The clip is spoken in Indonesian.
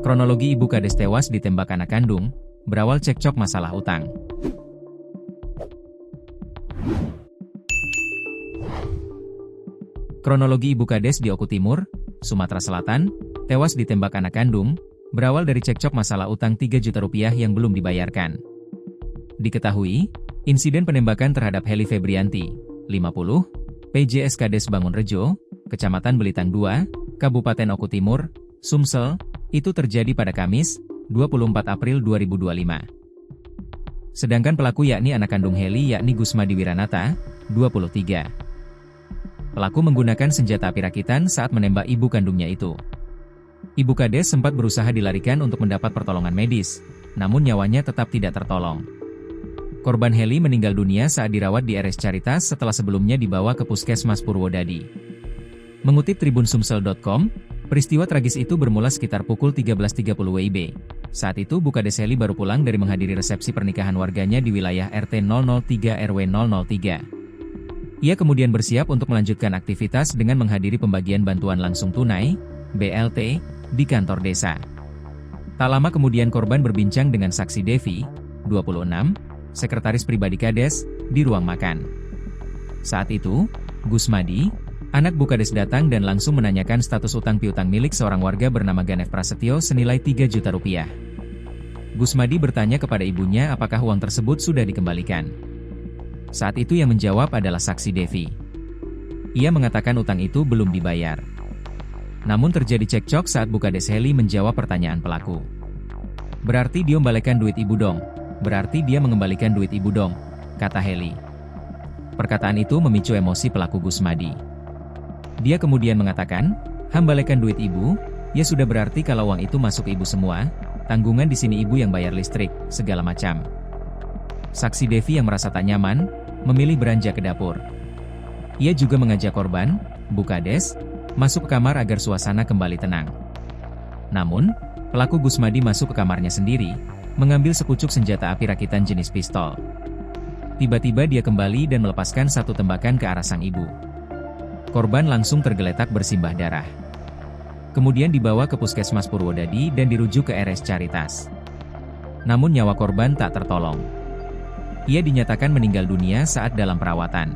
Kronologi Ibu Kades tewas ditembak anak kandung, berawal cekcok masalah utang. Kronologi Ibu Kades di Oku Timur, Sumatera Selatan, tewas ditembak anak kandung, berawal dari cekcok masalah utang 3 juta rupiah yang belum dibayarkan. Diketahui, insiden penembakan terhadap Heli Febrianti, 50, PJS Kades Bangunrejo, Kecamatan Belitang II, Kabupaten Oku Timur, Sumsel, itu terjadi pada Kamis, 24 April 2025. Sedangkan pelaku yakni anak kandung Heli yakni Gusmadi Wiranata, 23. Pelaku menggunakan senjata api rakitan saat menembak ibu kandungnya itu. Ibu Kades sempat berusaha dilarikan untuk mendapat pertolongan medis, namun nyawanya tetap tidak tertolong. Korban Heli meninggal dunia saat dirawat di RS Caritas setelah sebelumnya dibawa ke Puskesmas Purwodadi. Mengutip tribunsumsel.com, peristiwa tragis itu bermula sekitar pukul 13.30 WIB. Saat itu Bu Kades Heli baru pulang dari menghadiri resepsi pernikahan warganya di wilayah RT 003 RW 003. Ia kemudian bersiap untuk melanjutkan aktivitas dengan menghadiri pembagian bantuan langsung tunai, BLT, di kantor desa. Tak lama kemudian korban berbincang dengan saksi Devi, 26, sekretaris pribadi Kades, di ruang makan. Saat itu, Gusmadi, anak Bu Kades datang dan langsung menanyakan status utang piutang milik seorang warga bernama Ganef Prasetyo senilai 3 juta rupiah. Gusmadi bertanya kepada ibunya apakah uang tersebut sudah dikembalikan. Saat itu yang menjawab adalah saksi Devi. Ia mengatakan utang itu belum dibayar. Namun terjadi cekcok saat Bu Kades Heli menjawab pertanyaan pelaku. "Berarti dia membalikan duit ibu dong. Berarti dia mengembalikan duit ibu dong," kata Heli. Perkataan itu memicu emosi pelaku Gusmadi. Dia kemudian mengatakan, "Hambalekan duit ibu, ya sudah berarti kalau uang itu masuk ke ibu semua, tanggungan di sini ibu yang bayar listrik, segala macam." Saksi Devi yang merasa tak nyaman, memilih beranjak ke dapur. Ia juga mengajak korban, Bu Kades, masuk ke kamar agar suasana kembali tenang. Namun, pelaku Gusmadi masuk ke kamarnya sendiri, mengambil sepucuk senjata api rakitan jenis pistol. Tiba-tiba dia kembali dan melepaskan satu tembakan ke arah sang ibu. Korban langsung tergeletak bersimbah darah. Kemudian dibawa ke Puskesmas Purwodadi dan dirujuk ke RS Caritas. Namun nyawa korban tak tertolong. Ia dinyatakan meninggal dunia saat dalam perawatan.